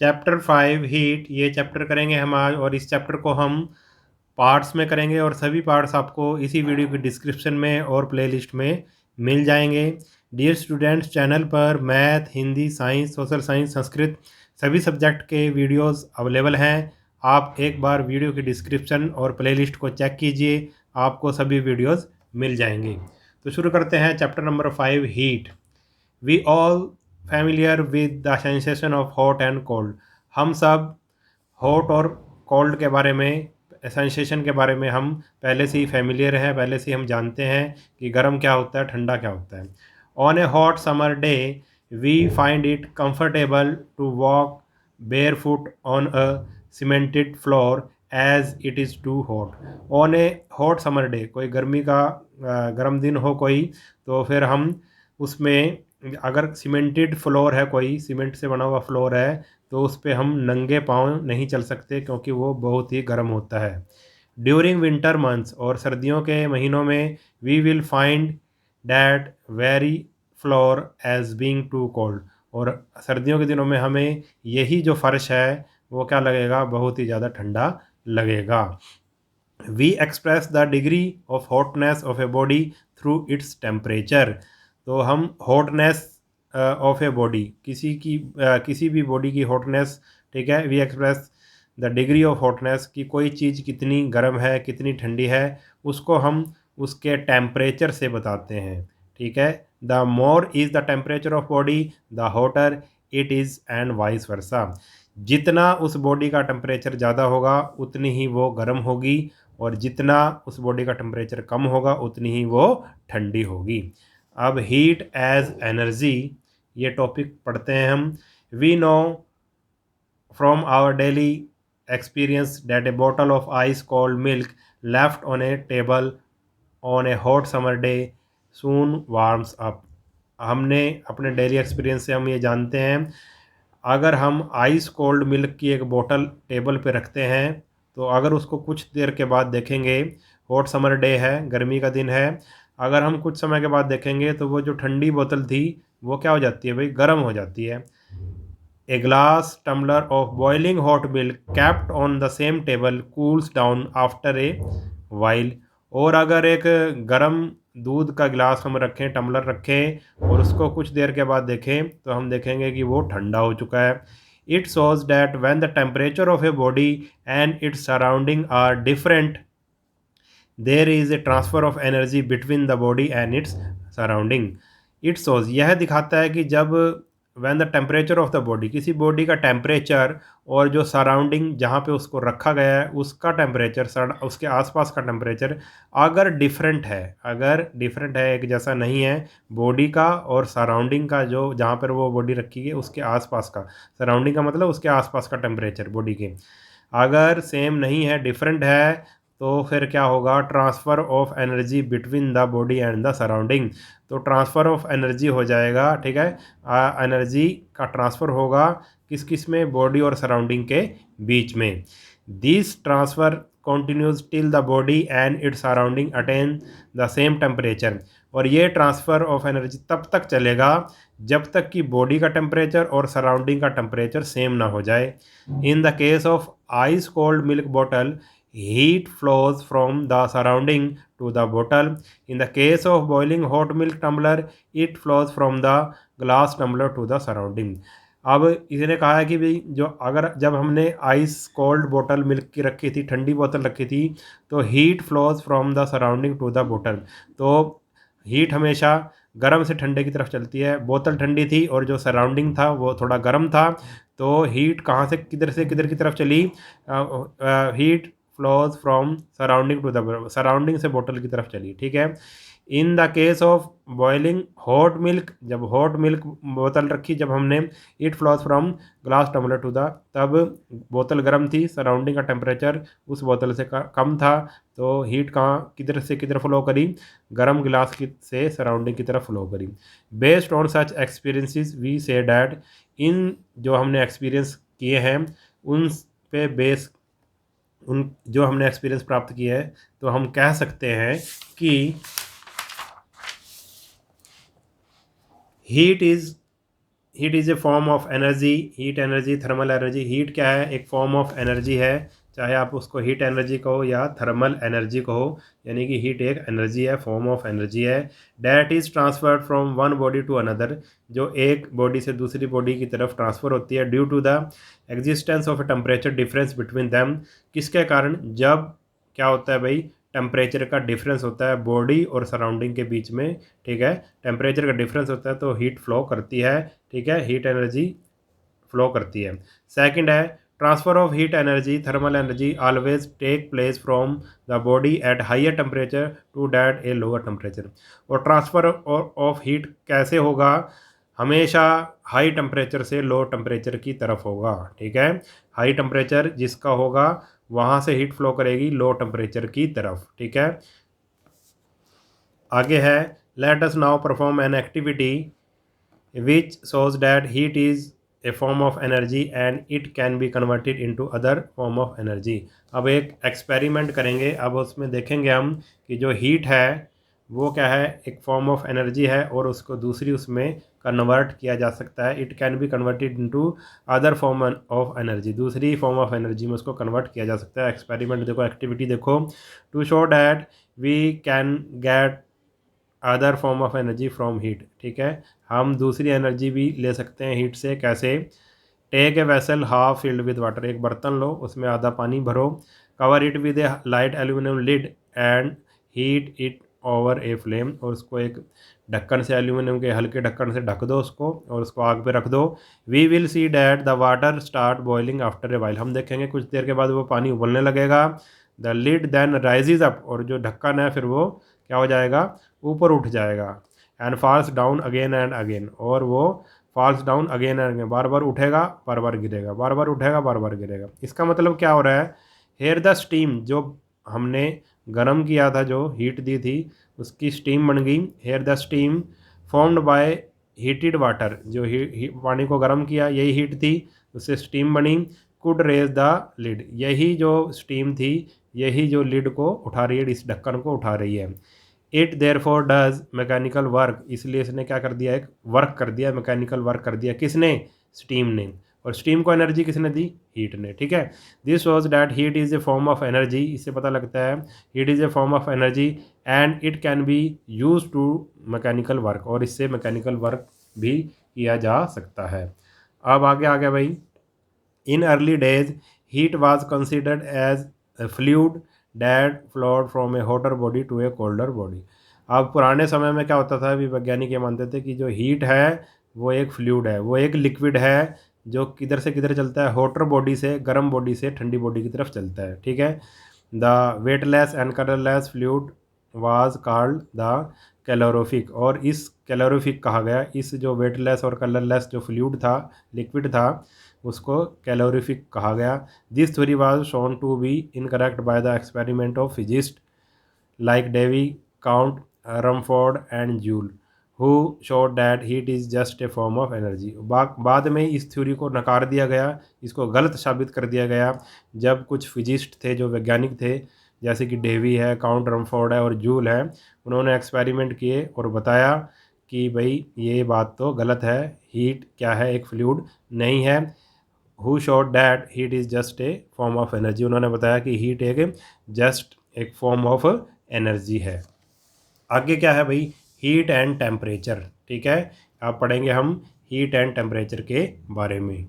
Chapter 5 heat, ये chapter करेंगे हम आज, और इस चैप्टर को हम पार्ट्स में करेंगे और सभी पार्ट्स आपको इसी वीडियो की डिस्क्रिप्शन में और प्लेलिस्ट में मिल जाएंगे। डियर स्टूडेंट्स, चैनल पर math, Hindi, science, social science, Sanskrit सभी सब्जेक्ट के वीडियोस अवेलेबल हैं। आप एक बार वीडियो की डिस्क्रिप्शन और प्लेलिस्ट को चेक कीजिए, आपको सभी वीडियोस मिल जाएंगे। तो शुरू करते हैं chapter number 5 heat. We all familiar with the sensation of hot and cold. हम सब हॉट और कोल्ड के बारे में, सेंसेशन के बारे में हम पहले से ही फैमिलियर हैं, पहले से ही हम जानते हैं कि गर्म क्या होता है, ठंडा क्या होता है। On a hot summer day we find it comfortable to walk bare foot on a cemented floor as it is too hot. On a hot summer day, कोई गर्मी का गर्म दिन हो कोई, तो फिर हम उसमें अगर सीमेंटेड फ्लोर है, कोई सीमेंट से बना हुआ फ्लोर है, तो उस पर हम नंगे पाँव नहीं चल सकते क्योंकि वो बहुत ही गर्म होता है। ड्यूरिंग विंटर मंथ्स, और सर्दियों के महीनों में, we will find that very floor as being too cold. और सर्दियों के दिनों में हमें यही जो फर्श है वो क्या लगेगा, बहुत ही ज़्यादा ठंडा लगेगा। We express the degree of hotness of a body through its temperature. तो हम हॉटनेस ऑफ ए बॉडी, किसी भी बॉडी की हॉटनेस, ठीक है, we express the degree of hotness, कि कोई चीज़ कितनी गर्म है कितनी ठंडी है, उसको हम उसके टेम्परेचर से बताते हैं। ठीक है, the more is the temperature of body the hotter it is and vice versa. जितना उस बॉडी का टेम्परेचर ज़्यादा होगा उतनी ही वो गर्म होगी, और जितना उस बॉडी का टेम्परेचर कम होगा उतनी ही वो ठंडी होगी। अब हीट एज एनर्जी, ये टॉपिक पढ़ते हैं हम। We know from our daily experience that a bottle of ice cold milk left on a table on a hot summer day soon warms up. हमने अपने डेली एक्सपीरियंस से हम ये जानते हैं, अगर हम आइस कोल्ड मिल्क की एक बोतल टेबल पे रखते हैं, तो अगर उसको कुछ देर के बाद देखेंगे, हॉट समर डे है, गर्मी का दिन है, अगर हम कुछ समय के बाद देखेंगे तो वो जो ठंडी बोतल थी वो क्या हो जाती है भाई, गर्म हो जाती है। A glass tumbler of boiling hot milk kept on the same table cools down after a while. और अगर एक गर्म दूध का गिलास हम रखें, टम्बलर रखें, और उसको कुछ देर के बाद देखें, तो हम देखेंगे कि वो ठंडा हो चुका है। It shows that when the temperature of a body and its surrounding are different, there is a transfer of energy between the body and its surrounding. It shows, यह दिखाता है कि जब when the temperature of the body, किसी body का temperature और जो surrounding जहाँ पे उसको रखा गया है उसका टेम्परेचर, उसके आसपास का टेम्परेचर अगर डिफरेंट है, अगर डिफरेंट है, एक जैसा नहीं है, बॉडी का और सराउंडिंग का, जो जहाँ पर वो बॉडी रखी है उसके आसपास का, सराउंडिंग का मतलब उसके आसपास का टेम्परेचर बॉडी के अगर सेम नहीं है, डिफरेंट है, तो फिर क्या होगा, transfer of energy between the body and the surrounding. तो ट्रांसफ़र ऑफ एनर्जी हो जाएगा, ठीक है, एनर्जी का ट्रांसफ़र होगा किस किस में, बॉडी और सराउंडिंग के बीच में। This transfer continues till the body and its surrounding attain the same temperature. और ये ट्रांसफ़र ऑफ एनर्जी तब तक चलेगा जब तक कि बॉडी का टेम्परेचर और सराउंडिंग का टेम्परेचर सेम ना हो जाए। इन the case of ice cold milk bottle, heat flows from the surrounding to the bottle. In the case of boiling hot milk tumbler, it flows from the glass tumbler to the surrounding. अब इसने कहा है कि भाई जो अगर जब हमने आइस कोल्ड बोतल मिल्क की रखी थी, ठंडी बोतल रखी थी, तो heat flows from the surrounding to the बोतल। तो हीट हमेशा गर्म से ठंडे की तरफ चलती है। बोतल ठंडी थी और जो सराउंडिंग था वो थोड़ा गर्म था, तो हीट कहाँ से किधर की तरफ चली, heat flows from surrounding to the, surrounding से बोतल की तरफ चली, ठीक है। In the case of boiling hot milk, जब हॉट मिल्क बोतल रखी जब हमने, it flows from glass tumbler to the, तब बोतल गर्म थी, सराउंडिंग का टेम्परेचर उस बोतल से कम था, तो हीट कहाँ किधर से किधर फ्लो करी, गर्म गिलास की से सराउंडिंग की तरफ फ्लो करी। Based on such experiences we say that, इन जो हमने एक्सपीरियंस किए हैं उन पे बेस, उन जो हमने एक्सपीरियंस प्राप्त किया है, तो हम कह सकते हैं कि heat heat is a form of energy, heat energy, thermal energy. Heat क्या है? एक फॉर्म ऑफ एनर्जी है, चाहे आप उसको हीट एनर्जी कहो या थर्मल एनर्जी कहो, यानी कि हीट एक एनर्जी है, फॉर्म ऑफ एनर्जी है। That is transferred from one body to another, जो एक बॉडी से दूसरी बॉडी की तरफ ट्रांसफ़र होती है due to the existence of a temperature difference between them. किसके कारण? जब क्या होता है भाई? टेम्परेचर का डिफरेंस होता है बॉडी और सराउंडिंग के बीच में, ठीक है। टेम्परेचर का डिफरेंस होता है तो हीट फ्लो करती है, ठीक है, हीट एनर्जी फ्लो करती है। सेकंड है transfer of heat energy, thermal energy always take place from the body at higher temperature to that a lower temperature. और ट्रांसफ़र ऑफ हीट कैसे होगा? हमेशा हाई टेम्परेचर से लो टेम्परेचर की तरफ होगा, ठीक है। हाई टेम्परेचर जिसका होगा वहाँ से हीट फ्लो करेगी लो टेम्परेचर की तरफ, ठीक है। आगे है let us now perform an activity which shows that heat is a form of energy and it can be converted into other form of energy। अब एक एक्सपेरिमेंट करेंगे, अब उसमें देखेंगे हम कि जो हीट है वो क्या है? एक फॉर्म ऑफ एनर्जी है और उसको दूसरी उसमें कन्वर्ट किया जा सकता है। It can be converted into other form of energy, दूसरी फॉर्म ऑफ एनर्जी में उसको कन्वर्ट किया जा सकता है। एक्सपेरिमेंट देखो, एक्टिविटी देखो, to show that we can get other form of energy from heat, ठीक है। हम दूसरी एनर्जी भी ले सकते हैं हीट से। कैसे? Take a vessel half filled with water, एक बर्तन लो, उसमें आधा पानी भरो, cover it with a light aluminium lid and heat it over a flame, और उसको एक ढक्कन से, एल्यूमिनियम के हल्के ढक्कन से ढक दो उसको और उसको आग पे रख दो। We will see that the water start boiling after a while, हम देखेंगे कुछ देर के बाद वो पानी उबलने लगेगा। The lid then rises up, और जो ढक्कन है फिर वो क्या हो जाएगा? ऊपर उठ जाएगा। And falls down again and again, और वो falls down again and again, बार बार उठेगा बार बार गिरेगा, बार बार उठेगा बार बार गिरेगा। इसका मतलब क्या हो रहा है? हेयर द स्टीम, जो हमने गर्म किया था, जो हीट दी थी, उसकी स्टीम बन गई। Here the steam formed by heated water, जो पानी को गर्म किया यही हीट थी, उससे स्टीम बनी। कुड रेज द लिड, यही जो स्टीम थी यही जो लिड को उठा रही है, इस ढक्कन को उठा रही है। It therefore does mechanical work, इसलिए इसने क्या कर दिया? एक वर्क कर दिया, मैकेनिकल वर्क कर दिया। किसने? स्टीम ने। और स्टीम को एनर्जी किसने दी? हीट ने, ठीक है। This was that heat is a form of energy, इससे पता लगता है heat is a form of energy and it can be use to mechanical work, और इससे मैकेनिकल वर्क भी किया जा सकता है। अब आगे आ गया भाई, in early days heat was considered as a fluid that flowed from a hotter body to a colder body. अब पुराने समय में क्या होता था, अभी वैज्ञानिक ये मानते थे कि जो हीट है वो एक फ्लूइड है, वो एक लिक्विड है जो किधर से किधर चलता है? हॉटर बॉडी से, गर्म बॉडी से ठंडी बॉडी की तरफ चलता है, ठीक है। The weightless and colourless fluid was called the calorific, और इस कैलोरीफिक कहा गया, इस जो वेटलेस और कलरलेस जो फ्लूइड था, लिक्विड था, उसको कैलोरीफिक कहा गया। This theory was shown to be incorrect by the experiment of physicist like Davy, Count, Rumford and Joule, who showed that heat is just a form of energy. बाद में इस theory को नकार दिया गया, इसको गलत साबित कर दिया गया, जब कुछ फिजिस्ट थे, जो वैज्ञानिक थे, जैसे कि डेवी है, काउंट रमफोर्ड है और जूल है, उन्होंने एक्सपेरिमेंट किए और बताया कि भाई ये बात तो गलत है, हीट क्या है? एक फ्लूइड नहीं है। Who showed that heat is just a form of energy, उन्होंने बताया कि हीट जस्ट एक फॉर्म ऑफ एनर्जी है। आगे क्या है भाई? हीट एंड टेम्परेचर, ठीक है। आप पढ़ेंगे हम हीट एंड टेम्परेचर के बारे में।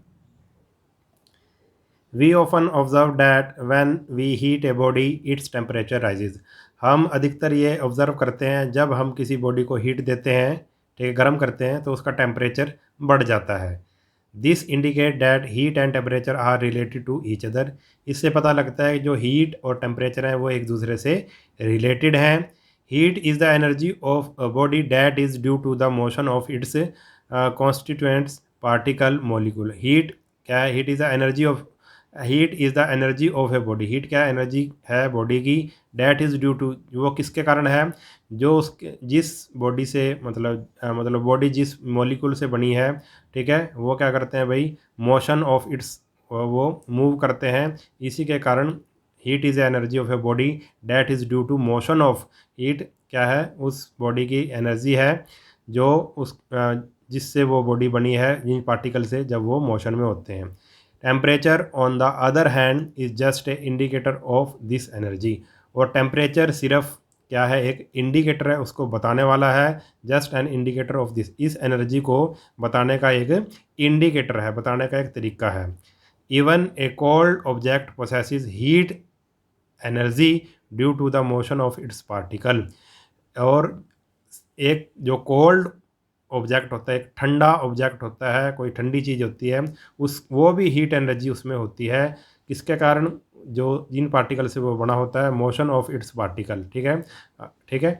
We often observe that when we heat a body its temperature rises, हम अधिकतर ये ऑब्ज़र्व करते हैं जब हम किसी बॉडी को हीट देते हैं, ठीक है, गर्म करते हैं, तो उसका टेम्परेचर बढ़ जाता है। This indicate that heat and temperature are related to each other, इससे पता लगता है कि जो हीट और टेम्परेचर है वो एक दूसरे से रिलेटेड हैं। Heat is the energy of a body that is due to the motion of its constituents particle molecule. Heat क्या है? Heat is the energy of, heat is the energy of a body, heat क्या energy है body की, that is due to, वो किसके कारण है? जो उसके जिस बॉडी से मतलब बॉडी जिस मॉलिक्यूल से बनी है, ठीक है, वो क्या करते हैं भाई? मोशन ऑफ इट्स, वो मूव करते हैं, इसी के कारण heat is energy of a body that is due to motion of, heat क्या है? उस बॉडी की एनर्जी है जो उस जिससे वो बॉडी बनी है जिन पार्टिकल से जब वो मोशन में होते हैं। Temperature on the other hand is just A indicator of this energy. और टेम्परेचर सिर्फ क्या है, एक इंडिकेटर है, उसको बताने वाला है, just an indicator of this, इस एनर्जी को बताने का एक इंडिकेटर है, बताने का एक तरीका है। Even a cold object possesses heat energy due to the motion of its particle. और एक जो कोल्ड ऑब्जेक्ट होता है, एक ठंडा ऑब्जेक्ट होता है, कोई ठंडी चीज़ होती है, उस वो भी हीट एनर्जी उसमें होती है, किसके कारण, जो जिन पार्टिकल से वो बना होता है, मोशन ऑफ इट्स पार्टिकल। ठीक है, ठीक है।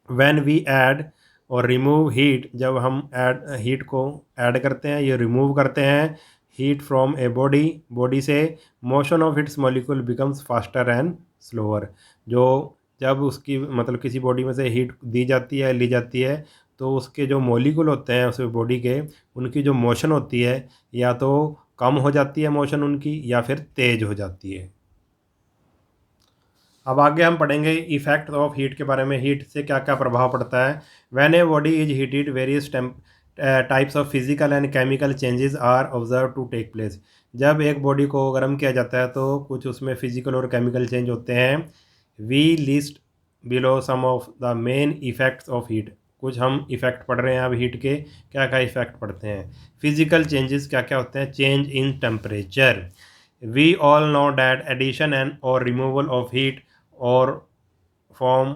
व्हेन वी ऐड और रिमूव हीट, जब हम ऐड हीट को ऐड करते हैं, ये रिमूव करते हैं heat from a body, body से, motion of its molecule becomes faster and slower. जो जब उसकी मतलब किसी बॉडी में से हीट दी जाती है, ली जाती है, तो उसके जो मॉलिक्यूल होते हैं उस बॉडी के, उनकी जो मोशन होती है या तो कम हो जाती है मोशन उनकी, या फिर तेज़ हो जाती है। अब आगे हम पढ़ेंगे इफेक्ट ऑफ हीट के बारे में, हीट से क्या क्या प्रभाव पड़ता है। When a body is heated various types of physical and chemical changes are observe to take place. जब एक बॉडी को गर्म किया जाता है तो कुछ उसमें फिजिकल और केमिकल चेंज होते हैं। We list below some of the main effects of heat. कुछ हम इफेक्ट पढ़ रहे हैं अब हीट के, क्या क्या इफेक्ट पड़ते हैं। फिजिकल चेंजेस क्या क्या होते हैं, change in temperature. We all know that addition and or removal of heat or from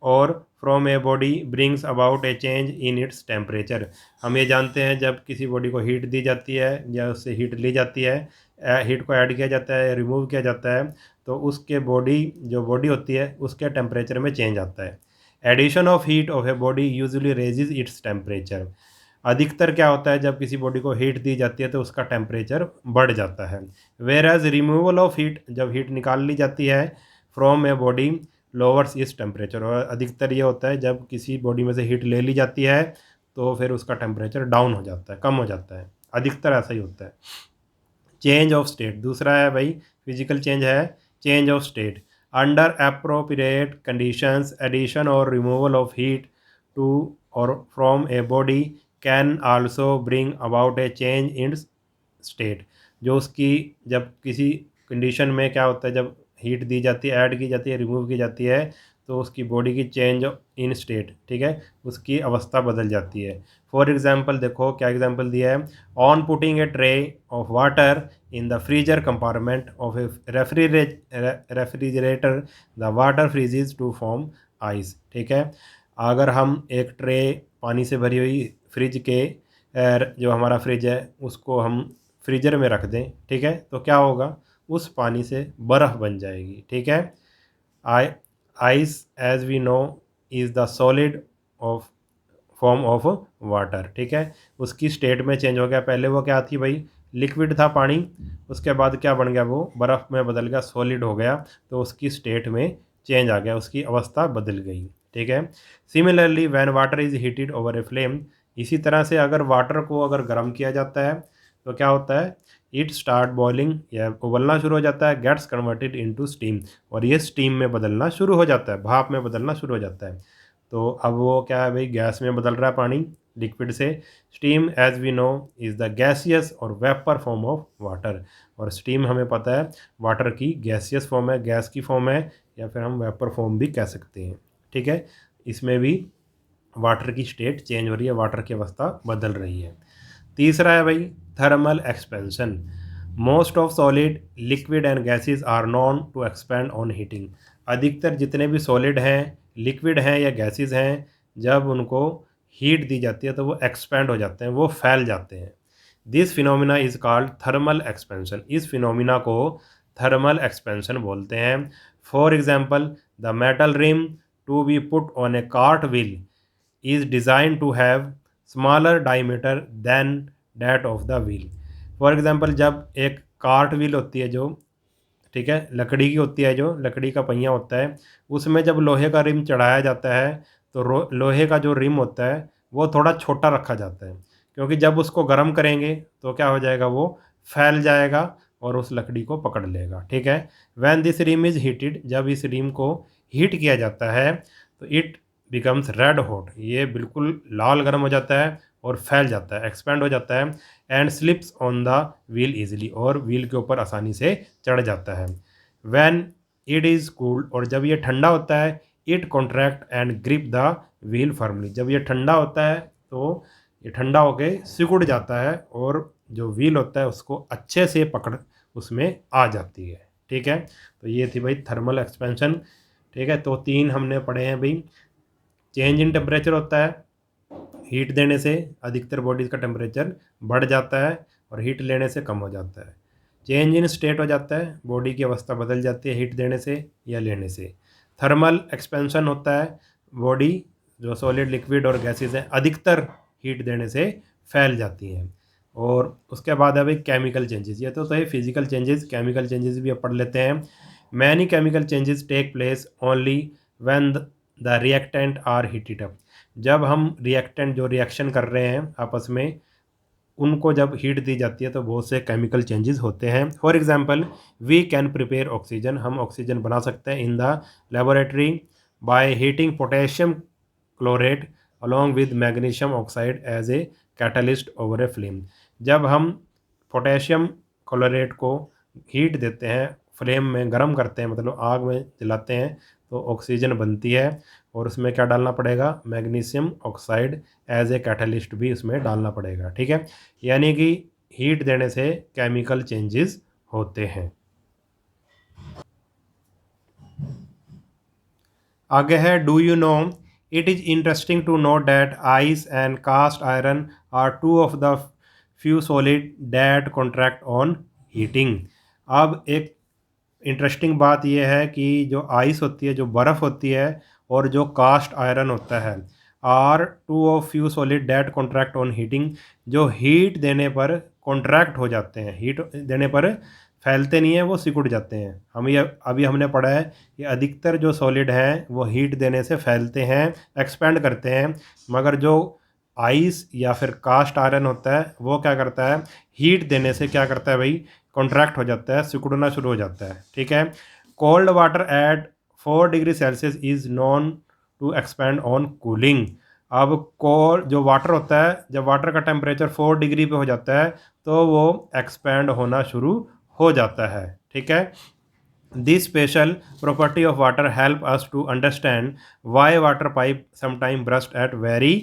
or from a body brings about a change in its temperature. हम ये जानते हैं जब किसी बॉडी को हीट दी जाती है या उससे हीट ली जाती है, हीट को ऐड किया जाता है, रिमूव किया जाता है, तो उसके बॉडी जो बॉडी होती है उसके टेम्परेचर में चेंज आता है। Addition of heat of a body usually raises its temperature. अधिकतर क्या होता है, जब किसी बॉडी को हीट दी जाती है तो उसका टेम्परेचर बढ़ जाता है। Whereas removal of heat, जब हीट निकाल ली जाती है from a body lowers its temperature. और अधिकतर ये होता है जब किसी बॉडी में से हीट ले ली जाती है तो फिर उसका टेम्परेचर डाउन हो जाता है, कम हो जाता है, अधिकतर ऐसा ही होता है। चेंज ऑफ स्टेट दूसरा है भाई, फिजिकल चेंज है, change of state. Under appropriate conditions addition or removal of heat to or from a body can also bring about a change in state. जो उसकी जब किसी कंडीशन में क्या होता है, जब हीट दी जाती है, ऐड की जाती है, रिमूव की जाती है, तो उसकी बॉडी की चेंज इन स्टेट, ठीक है, उसकी अवस्था बदल जाती है। फॉर एग्जांपल देखो क्या एग्जांपल दिया है। On putting a tray of water in the freezer compartment of a refrigerator the water freezes to form ice. ठीक है, अगर हम एक ट्रे पानी से भरी हुई फ्रिज के जो हमारा फ्रिज है उसको हम फ्रीजर में रख दें, ठीक है, तो क्या होगा, उस पानी से बर्फ़ बन जाएगी। ठीक है, ice as we know is the solid of form of water. ठीक है, उसकी स्टेट में चेंज हो गया, पहले वो क्या थी भाई, लिक्विड था पानी, उसके बाद क्या बन गया, वो बर्फ़ में बदल गया, सॉलिड हो गया, तो उसकी स्टेट में चेंज आ गया, उसकी अवस्था बदल गई। ठीक है, similarly when water is heated over a flame, इसी तरह से अगर वाटर को अगर गर्म किया जाता है तो क्या होता है, इट स्टार्ट बॉइलिंग, या उबलना शुरू हो जाता है, गेट्स कन्वर्टेड इनटू स्टीम, और ये स्टीम में बदलना शुरू हो जाता है, भाप में बदलना शुरू हो जाता है। तो अब वो क्या है भाई, गैस में बदल रहा है पानी, लिक्विड से। Steam as we know is the gaseous or vapour form of water, और स्टीम हमें पता है वाटर की गैसियस फॉर्म है, गैस की फॉर्म है, या फिर हम वेपर फॉर्म भी कह सकते हैं। ठीक है, इसमें भी वाटर की स्टेट चेंज हो रही है, वाटर की अवस्था बदल रही है। तीसरा है भाई thermal expansion. Most of solid liquid and gases are known to expand on heating. अधिकतर जितने भी सॉलिड हैं, लिक्विड हैं या गैसेस हैं, जब उनको हीट दी जाती है तो वो एक्सपेंड हो जाते हैं, वो फैल जाते हैं। This phenomena is called thermal expansion. इस फिनोमिना को थर्मल एक्सपेंशन बोलते हैं। For example the metal rim to be put on a cart wheel is designed to have smaller diameter than that of the wheel। For example जब एक cart wheel होती है जो, ठीक है, लकड़ी की होती है, जो लकड़ी का पहिया होता है, उसमें जब लोहे का रिम चढ़ाया जाता है तो लोहे का जो रिम होता है वो थोड़ा छोटा रखा जाता है, क्योंकि जब उसको गर्म करेंगे तो क्या हो जाएगा, वो फैल जाएगा और उस लकड़ी को पकड़ लेगा। ठीक है, when this rim is heated, जब इस रिम को हीट किया जाता है तो इट बिकम्स रेड हॉट, ये बिल्कुल लाल गर्म हो जाता है और फैल जाता है, एक्सपैंड हो जाता है। And slips on the wheel easily, और व्हील के ऊपर आसानी से चढ़ जाता है। व्हेन इट इज़ कूल्ड, और जब ये ठंडा होता है, it contract and grip the wheel firmly. जब ये ठंडा होता है तो ये ठंडा होके सिकुड़ जाता है और जो व्हील होता है उसको अच्छे से पकड़ उसमें आ जाती है। ठीक है, तो ये थी भाई थर्मल एक्सपेंशन। ठीक है, तो 3 हमने पढ़े हैं भाई। चेंज इन टेम्परेचर होता है, हीट देने से अधिकतर बॉडीज़ का टेम्परेचर बढ़ जाता है और हीट लेने से कम हो जाता है। चेंज इन स्टेट हो जाता है, बॉडी की अवस्था बदल जाती है हीट देने से या लेने से। थर्मल एक्सपेंशन होता है, बॉडी जो सॉलिड लिक्विड और गैसेज हैं अधिकतर हीट देने से फैल जाती हैं। और उसके बाद है भाई केमिकल चेंजेस। ये तो है फिजिकल चेंजेस, केमिकल चेंजेस भी अब पढ़ लेते हैं। Many chemical changes take place only when the reactant are heated up. जब हम रिएक्टेंट जो रिएक्शन कर रहे हैं आपस में उनको जब हीट दी जाती है तो बहुत से केमिकल चेंजेस होते हैं। For example, we can prepare oxygen, हम ऑक्सीजन बना सकते हैं in the laboratory by heating potassium chlorate along with magnesium oxide as a catalyst over a flame. जब हम पोटेशियम क्लोरेट को हीट देते हैं, फ्लेम में गर्म करते हैं, मतलब आग में जलाते हैं, तो ऑक्सीजन बनती है। और उसमें क्या डालना पड़ेगा, magnesium oxide as a catalyst भी उसमें डालना पड़ेगा। ठीक है, यानी कि हीट देने से केमिकल चेंजेस होते हैं। आगे है, do you know, it is interesting to know that ice and cast iron are two of the few solid that contract on heating. अब एक इंटरेस्टिंग बात यह है कि जो आइस होती है, जो बर्फ़ होती है, और जो कास्ट आयरन होता है, are two of few solid that contract on heating, जो हीट देने पर कॉन्ट्रैक्ट हो जाते हैं, हीट देने पर फैलते नहीं हैं, वो सिकुड़ जाते हैं। हम ये अभी हमने पढ़ा है कि अधिकतर जो सॉलिड हैं वो हीट देने से फैलते हैं, एक्सपेंड करते हैं, मगर जो आइस या फिर कास्ट आयरन होता है वो क्या करता है, हीट देने से क्या करता है भाई, कॉन्ट्रैक्ट हो जाता है, सिकुड़ना शुरू हो जाता है। ठीक है, cold water at 4 degree Celsius is known to expand on cooling. अब कोल्ड जो वाटर होता है, जब वाटर का टेम्परेचर 4 डिग्री पे हो जाता है तो वो एक्सपेंड होना शुरू हो जाता है। ठीक है, this special property of water help us to understand why water pipe sometime burst at very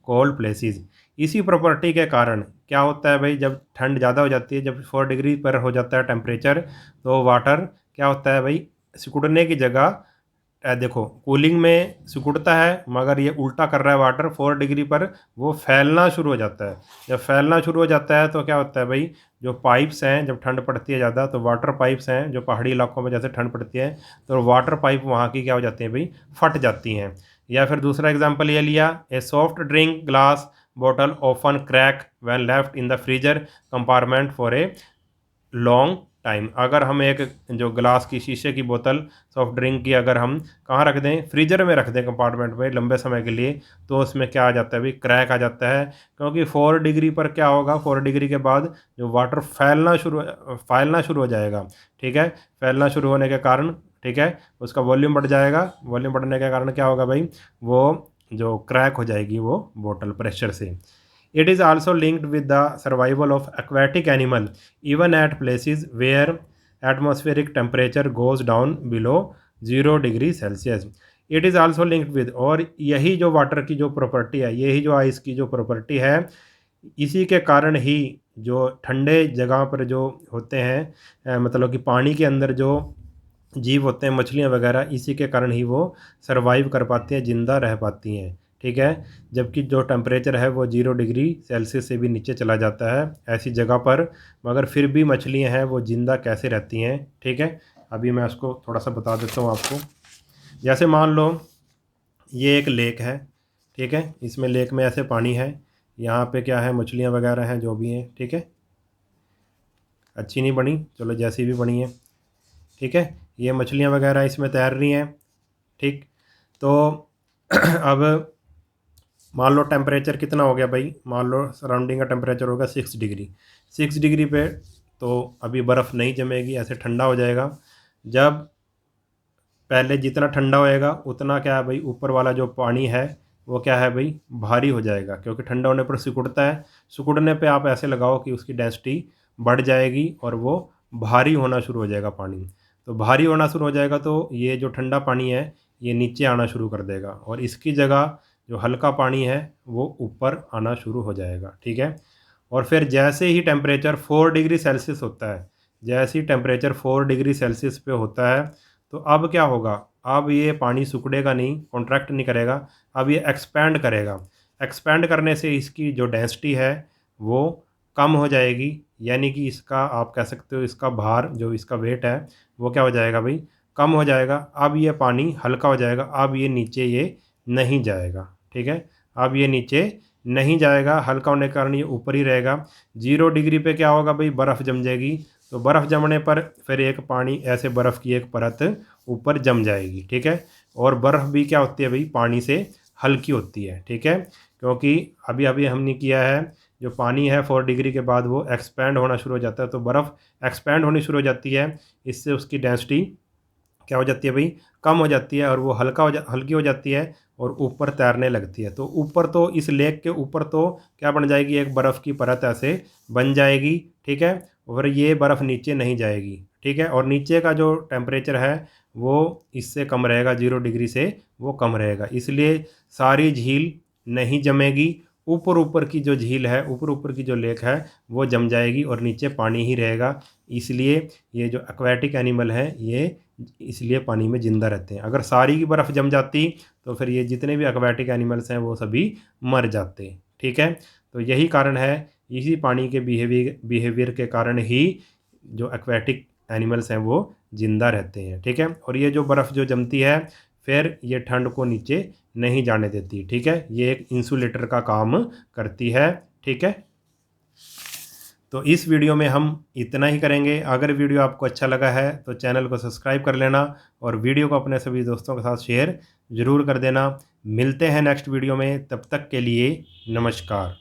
cold places. इसी प्रॉपर्टी के कारण क्या होता है भाई, जब ठंड ज़्यादा हो जाती है, जब 4 डिग्री पर हो जाता है टेम्परेचर, तो वाटर क्या होता है भाई, सिकुड़ने की जगह देखो कूलिंग में सिकुड़ता है, मगर ये उल्टा कर रहा है, वाटर 4 डिग्री पर वो फैलना शुरू हो जाता है। जब फैलना शुरू हो जाता है तो क्या होता है भाई, जो पाइप्स हैं, जब ठंड पड़ती है ज़्यादा तो वाटर पाइप्स हैं, जो पहाड़ी इलाकों में जैसे ठंड पड़ती है तो वाटर पाइप वहाँ की क्या हो जाती हैं भाई, फट जाती हैं। या फिर दूसरा एग्जाम्पल ये लिया, ए soft drink glass bottle often crack when left in the freezer compartment for a long time. अगर हम एक जो ग्लास की शीशे की बोतल सॉफ्ट ड्रिंक की अगर हम कहाँ रख दें, फ्रीजर में रख दें कंपार्टमेंट में लंबे समय के लिए, तो उसमें क्या आ जाता है भाई, क्रैक आ जाता है। क्योंकि 4 डिग्री पर क्या होगा, 4 डिग्री के बाद जो वाटर फैलना शुरू हो जाएगा। ठीक है, फैलना शुरू होने के कारण, ठीक है, उसका वॉल्यूम बढ़ जाएगा, वॉल्यूम बढ़ने के कारण क्या होगा भाई, वो जो क्रैक हो जाएगी वो बोतल प्रेशर से। It is also linked with the survival of aquatic animal even at places where atmospheric temperature goes down below 0 degree Celsius. It is also linked with, और यही जो वाटर की जो प्रॉपर्टी है, यही जो आइस की जो प्रॉपर्टी है, इसी के कारण ही जो ठंडे जगह पर जो होते हैं, मतलब कि पानी के अंदर जो जीव होते हैं, मछलियाँ वगैरह, इसी के कारण ही वो सरवाइव कर पाती हैं, ज़िंदा रह पाती हैं। ठीक है, जबकि जो टेम्परेचर है वो 0 डिग्री सेल्सियस से भी नीचे चला जाता है ऐसी जगह पर, मगर फिर भी मछलियाँ हैं वो ज़िंदा कैसे रहती हैं। ठीक है, अभी मैं उसको थोड़ा सा बता देता हूँ आपको। जैसे मान लो ये एक लेक है, ठीक है, इसमें लेक में ऐसे पानी है, यहाँ पे क्या है, मछलियाँ वगैरह हैं जो भी हैं। ठीक है, अच्छी नहीं बनी, चलो जैसी भी बनी है। ठीक है, ये मछलियाँ वगैरह इसमें तैर रही हैं। ठीक, तो अब मान लो टेम्परेचर कितना हो गया भाई, मान लो सराउंडिंग का टेम्परेचर होगा 6 डिग्री। 6 डिग्री पे तो अभी बर्फ़ नहीं जमेगी, ऐसे ठंडा हो जाएगा। जब पहले जितना ठंडा होएगा उतना क्या है भाई, ऊपर वाला जो पानी है वो क्या है भाई, भारी हो जाएगा, क्योंकि ठंडा होने पर सिकुड़ता है। सिकुड़ने पे आप ऐसे लगाओ कि उसकी डेंसिटी बढ़ जाएगी और वो भारी होना शुरू हो जाएगा पानी। तो भारी होना शुरू हो जाएगा तो ये जो ठंडा पानी है ये नीचे आना शुरू कर देगा और इसकी जगह जो हल्का पानी है वो ऊपर आना शुरू हो जाएगा। ठीक है। और फिर जैसे ही टेम्परेचर 4 डिग्री सेल्सियस होता है, जैसे ही टेम्परेचर 4 डिग्री सेल्सियस पे होता है, तो अब क्या होगा, अब ये पानी सिकुड़ेगा नहीं, कॉन्ट्रैक्ट नहीं करेगा, अब ये एक्सपैंड करेगा। एक्सपैंड करने से इसकी जो डेंसिटी है वो कम हो जाएगी, यानी कि इसका आप कह सकते हो इसका भार, जो इसका वेट है वो क्या हो जाएगा भाई, कम हो जाएगा। अब ये पानी हल्का हो जाएगा, अब ये नीचे ये नहीं जाएगा। ठीक है। अब ये नीचे नहीं जाएगा, हल्का होने के कारण ये ऊपर ही रहेगा। 0 डिग्री पे क्या होगा भाई, बर्फ़ जम जाएगी। तो बर्फ़ जमने पर फिर एक पानी ऐसे बर्फ़ की एक परत ऊपर जम जाएगी। ठीक है। और बर्फ़ भी क्या होती है भाई, पानी से हल्की होती है। ठीक है। क्योंकि अभी अभी हमने किया है, जो पानी है 4 डिग्री के बाद वो एक्सपैंड होना शुरू हो जाता है, तो बर्फ़ एक्सपैंड होनी शुरू हो जाती है। इससे उसकी डेंसिटी क्या हो जाती है भाई, कम हो जाती है और वो हल्की हो जाती है और ऊपर तैरने लगती है। तो ऊपर तो इस लेक के ऊपर तो क्या बन जाएगी, एक बर्फ़ की परत ऐसे बन जाएगी। ठीक है। और ये बर्फ़ नीचे नहीं जाएगी। ठीक है। और नीचे का जो टेम्परेचर है वो इससे कम रहेगा, 0 डिग्री से वो कम रहेगा, इसलिए सारी झील नहीं जमेगी। ऊपर ऊपर की जो झील है, ऊपर ऊपर की जो लेक है वो जम जाएगी और नीचे पानी ही रहेगा। इसलिए ये जो एक्वेटिक एनिमल हैं ये इसलिए पानी में ज़िंदा रहते हैं। अगर सारी की बर्फ़ जम जाती तो फिर ये जितने भी एक्वेटिक एनिमल्स हैं वो सभी मर जाते। ठीक है। तो यही कारण है, इसी पानी के बिहेवियर के कारण ही जो एक्वेटिक एनिमल्स हैं वो ज़िंदा रहते हैं। ठीक है। और ये जो बर्फ़ जो जमती है फिर ये ठंड को नीचे नहीं जाने देती। ठीक है। ये एक इंसुलेटर का काम करती है। ठीक है। तो इस वीडियो में हम इतना ही करेंगे। अगर वीडियो आपको अच्छा लगा है तो चैनल को सब्सक्राइब कर लेना और वीडियो को अपने सभी दोस्तों के साथ शेयर ज़रूर कर देना। मिलते हैं नेक्स्ट वीडियो में, तब तक के लिए नमस्कार।